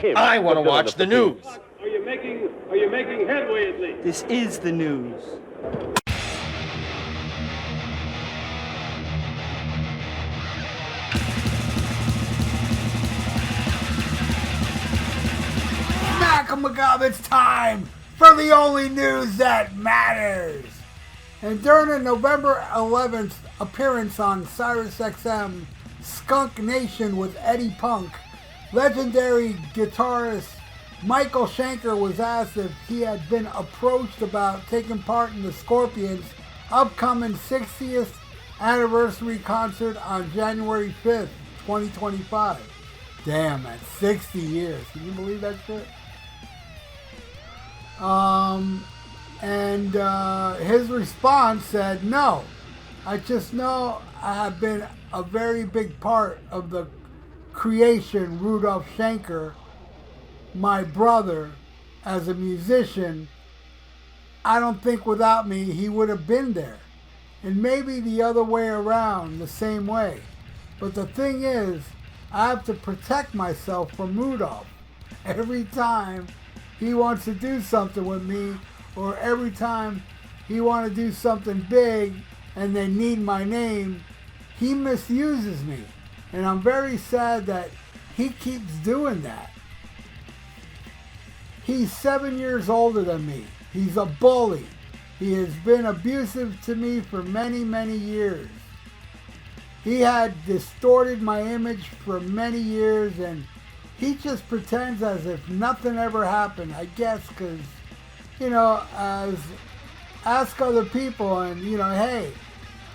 him. I want to watch the news. Are you making headway at least? This is the news. Smack-a-macabre, it's time for the only news that matters. And during a November 11th appearance on SiriusXM Skunk Nation with Eddie Punk, legendary guitarist Michael Schenker was asked if he had been approached about taking part in the Scorpions' upcoming 60th anniversary concert on January 5th, 2025. Damn, that's 60 years. Can you believe that shit? His response said, "No, I just know I have been a very big part of the creation, Rudolph Schenker, my brother, as a musician. I don't think without me he would have been there. And maybe the other way around, the same way. But the thing is, I have to protect myself from Rudolph. Every time he wants to do something with me, or every time he wants to do something big and they need my name, he misuses me. And I'm very sad that he keeps doing that. He's 7 years older than me. He's a bully. He has been abusive to me for many, many years. He had distorted my image for many years, and he just pretends as if nothing ever happened, I guess, because, as ask other people and, hey,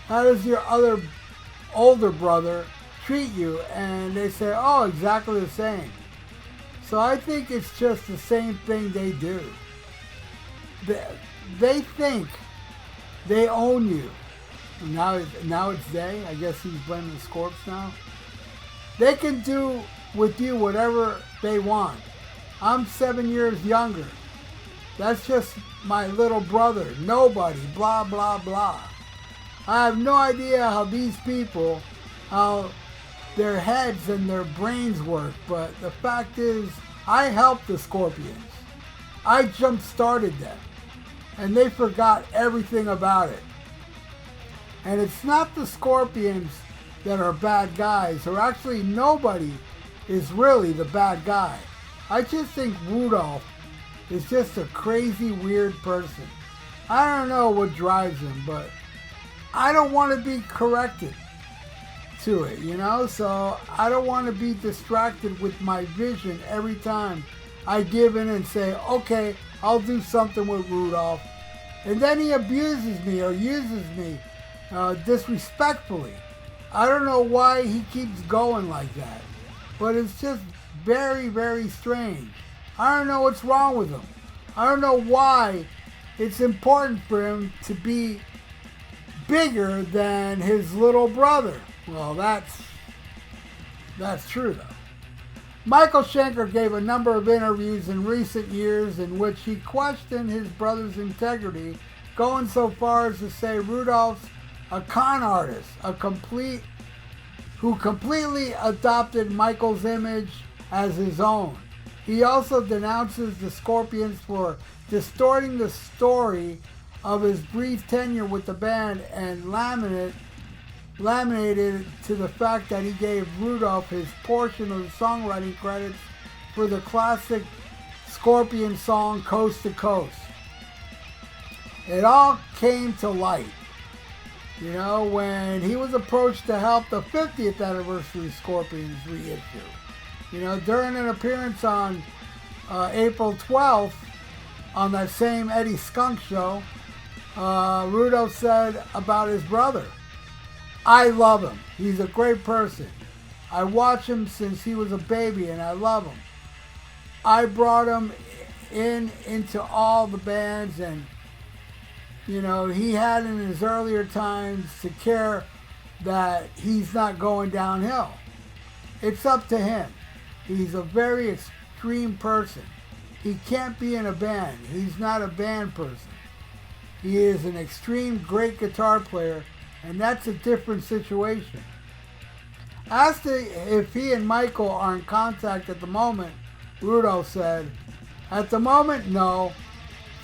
how does your other older brother treat you? And they say, oh, exactly the same. So I think it's just the same thing they do. They think they own you. Now it's they. I guess he's blending the Scorps now. They can do with you whatever they want. I'm 7 years younger. That's just my little brother. Nobody. Blah, blah, blah. I have no idea how these people, how their heads and their brains work, but the fact is, I helped the Scorpions. I jump-started them, and they forgot everything about it. And it's not the Scorpions that are bad guys, or actually nobody is really the bad guy. I just think Rudolph is just a crazy, weird person. I don't know what drives him, but I don't want to be corrected to it, so I don't want to be distracted with my vision every time I give in and say, okay, I'll do something with Rudolph, and then he abuses me or uses me disrespectfully. I don't know why he keeps going like that, but it's just very, very strange. I don't know what's wrong with him. I don't know why it's important for him to be bigger than his little brother. Well, that's true, though. Michael Schenker gave a number of interviews in recent years in which he questioned his brother's integrity, going so far as to say Rudolph's a con artist, who completely adopted Michael's image as his own. He also denounces the Scorpions for distorting the story of his brief tenure with the band and laminated to the fact that he gave Rudolph his portion of the songwriting credits for the classic Scorpion song Coast to Coast. It all came to light, when he was approached to help the 50th anniversary Scorpions reissue. During an appearance on April 12th on that same Eddie Skunk show, Rudolph said about his brother, I love him. He's a great person. I watch him since he was a baby and I love him. I brought him into all the bands, and he had in his earlier times to care that he's not going downhill. It's up to him. He's a very extreme person. He can't be in a band. He's not a band person. He is an extreme great guitar player, and that's a different situation. Asked if he and Michael are in contact at the moment, Rudolph said, at the moment, no.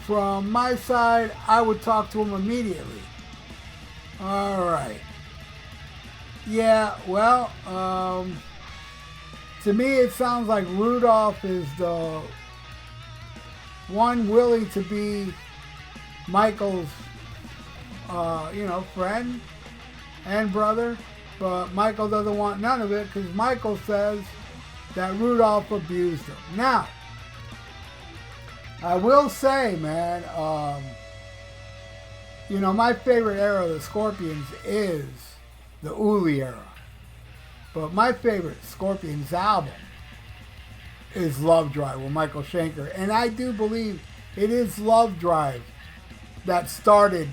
From my side, I would talk to him immediately. All right. Yeah, well, to me it sounds like Rudolph is the one willing to be Michael's, friend and brother, but Michael doesn't want none of it because Michael says that Rudolph abused him. Now, I will say, man, my favorite era of the Scorpions is the Uli era. But my favorite Scorpions album is Love Drive with Michael Schenker. And I do believe it is Love Drive that started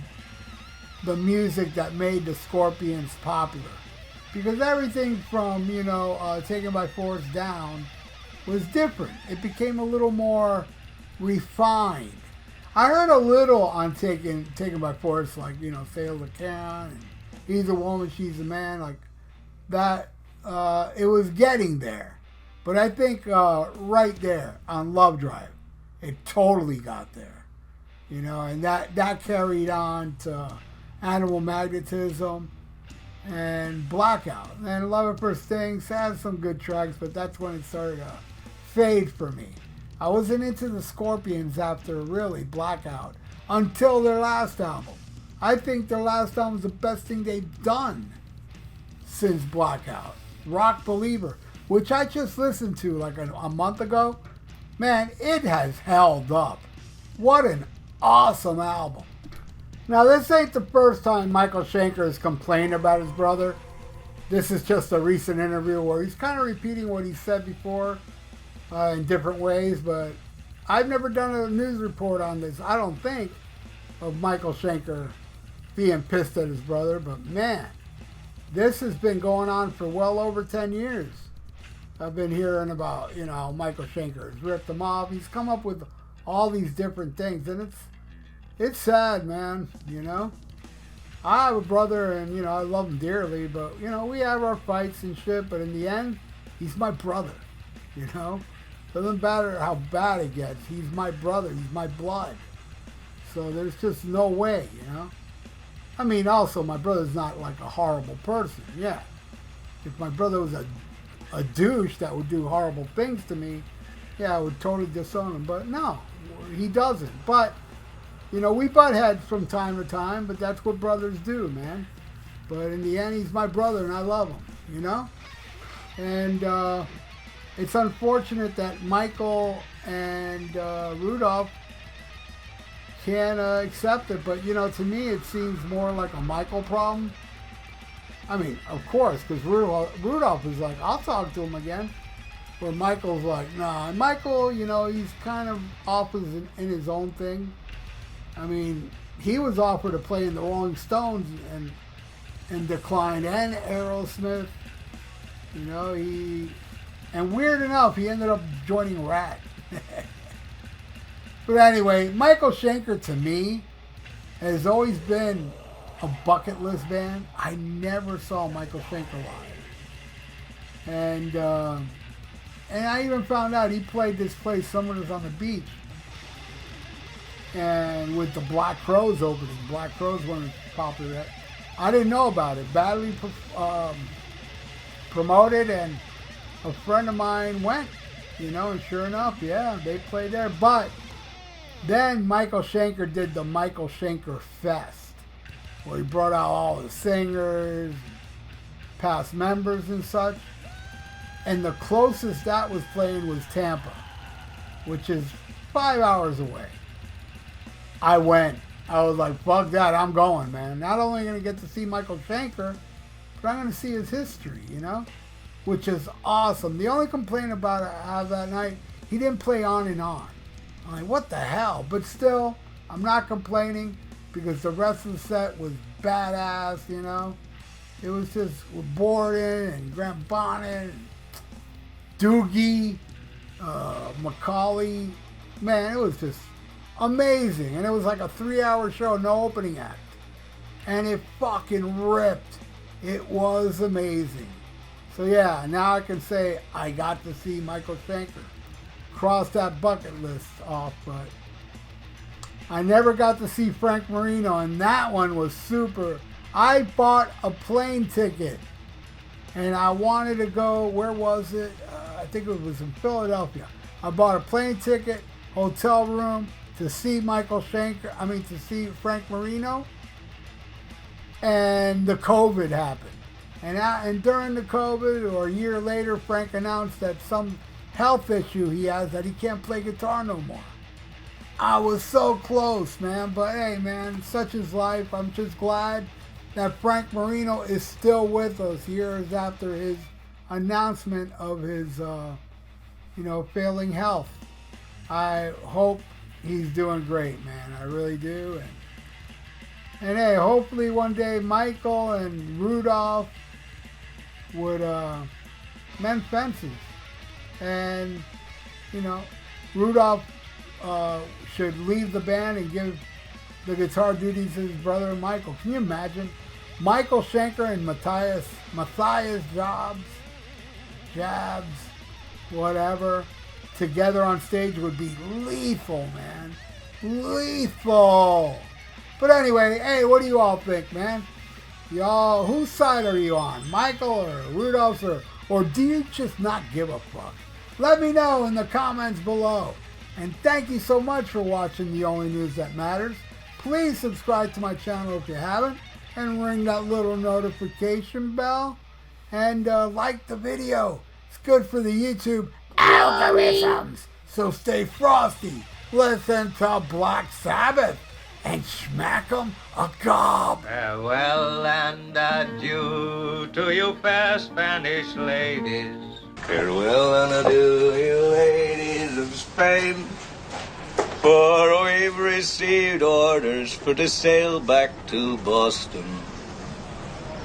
the music that made the Scorpions popular. Because everything from, Taken by Force down was different. It became a little more refined. I heard a little on Taken by Force, like, Fail the Can, and He's a Woman, She's a Man, like that. It was getting there. But I think right there on Love Drive, it totally got there. And that carried on to Animal Magnetism and Blackout. And Love at First Sting has some good tracks, but that's when it started to fade for me. I wasn't into the Scorpions after really Blackout until their last album. I think their last album is the best thing they've done since Blackout. Rock Believer, which I just listened to like a month ago. Man, it has held up. What an awesome album. Now, this ain't the first time Michael Schenker has complained about his brother. This is just a recent interview where he's kind of repeating what he said before in different ways, but I've never done a news report on this, I don't think, of Michael Schenker being pissed at his brother, but man, this has been going on for well over 10 years. I've been hearing about, Michael Schenker has ripped him off. He's come up with all these different things, and it's sad, man, I have a brother, and, I love him dearly, but, we have our fights and shit, but in the end, he's my brother, Doesn't matter how bad it gets. He's my brother. He's my blood. So there's just no way, I mean, also, my brother's not like a horrible person, yeah. If my brother was a douche that would do horrible things to me, yeah, I would totally disown him. But no, he doesn't. But, we butt heads from time to time, but that's what brothers do, man. But in the end, he's my brother, and I love him, And it's unfortunate that Michael and Rudolph can't accept it. But, to me, it seems more like a Michael problem. I mean, of course, because Rudolph is like, I'll talk to him again. Where Michael's like, nah. Michael, he's kind of off in his own thing. I mean, he was offered to play in the Rolling Stones and declined, and Aerosmith. And weird enough, he ended up joining Rat. But anyway, Michael Schenker, to me, has always been a bucket list band. I never saw Michael Schenker live. And I even found out he played this place, Summer's on the Beach. And with the Black Crowes opening. Black Crowes weren't popular. I didn't know about it. Badly promoted, and a friend of mine went, and sure enough, yeah, they played there. But then Michael Schenker did the Michael Schenker Fest, where he brought out all the singers, past members and such. And the closest that was playing was Tampa, which is 5 hours away. I went. I was like, fuck that, I'm going, man. Not only going to get to see Michael Schenker, but I'm going to see his history, which is awesome. The only complaint about it I have that night, he didn't play On and On. I'm like, what the hell? But still, I'm not complaining because the rest of the set was badass, It was just with Borden and Grant Bonnet, and Doogie, Macaulay. Man, it was just amazing. And it was like a 3-hour show, no opening act. And it fucking ripped. It was amazing. So yeah, now I can say I got to see Michael Schenker. cross that bucket list off. But I never got to see Frank Marino, and that one was super. I bought a plane ticket, and I wanted to go, where was it? I think it was in Philadelphia. I bought a plane ticket, hotel room, to see to see Frank Marino, and the COVID happened. And during the COVID, or a year later, Frank announced that some health issue he has, that he can't play guitar no more. I was so close, man, but hey, man, such is life. I'm just glad that Frank Marino is still with us years after his announcement of his, failing health. I hope he's doing great, man. I really do. And hey, hopefully one day Michael and Rudolph would mend fences. And, Rudolph should leave the band and give the guitar duties to his brother Michael. Can you imagine? Michael Schenker and Matthias Jabs, whatever, together on stage would be lethal, man. Lethal. But anyway, hey, what do you all think, man? Y'all, whose side are you on? Michael or Rudolph's, or do you just not give a fuck? Let me know in the comments below. And thank you so much for watching The Only News That Matters. Please subscribe to my channel if you haven't, and ring that little notification bell. And like the video. It's good for the YouTube algorithms. So stay frosty. Listen to Black Sabbath and smack 'em a gob. Farewell and adieu to you fair Spanish ladies. Farewell and adieu, you ladies of Spain. For we've received orders for to sail back to Boston.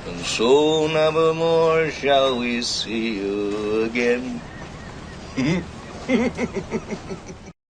And so never more shall we see you again.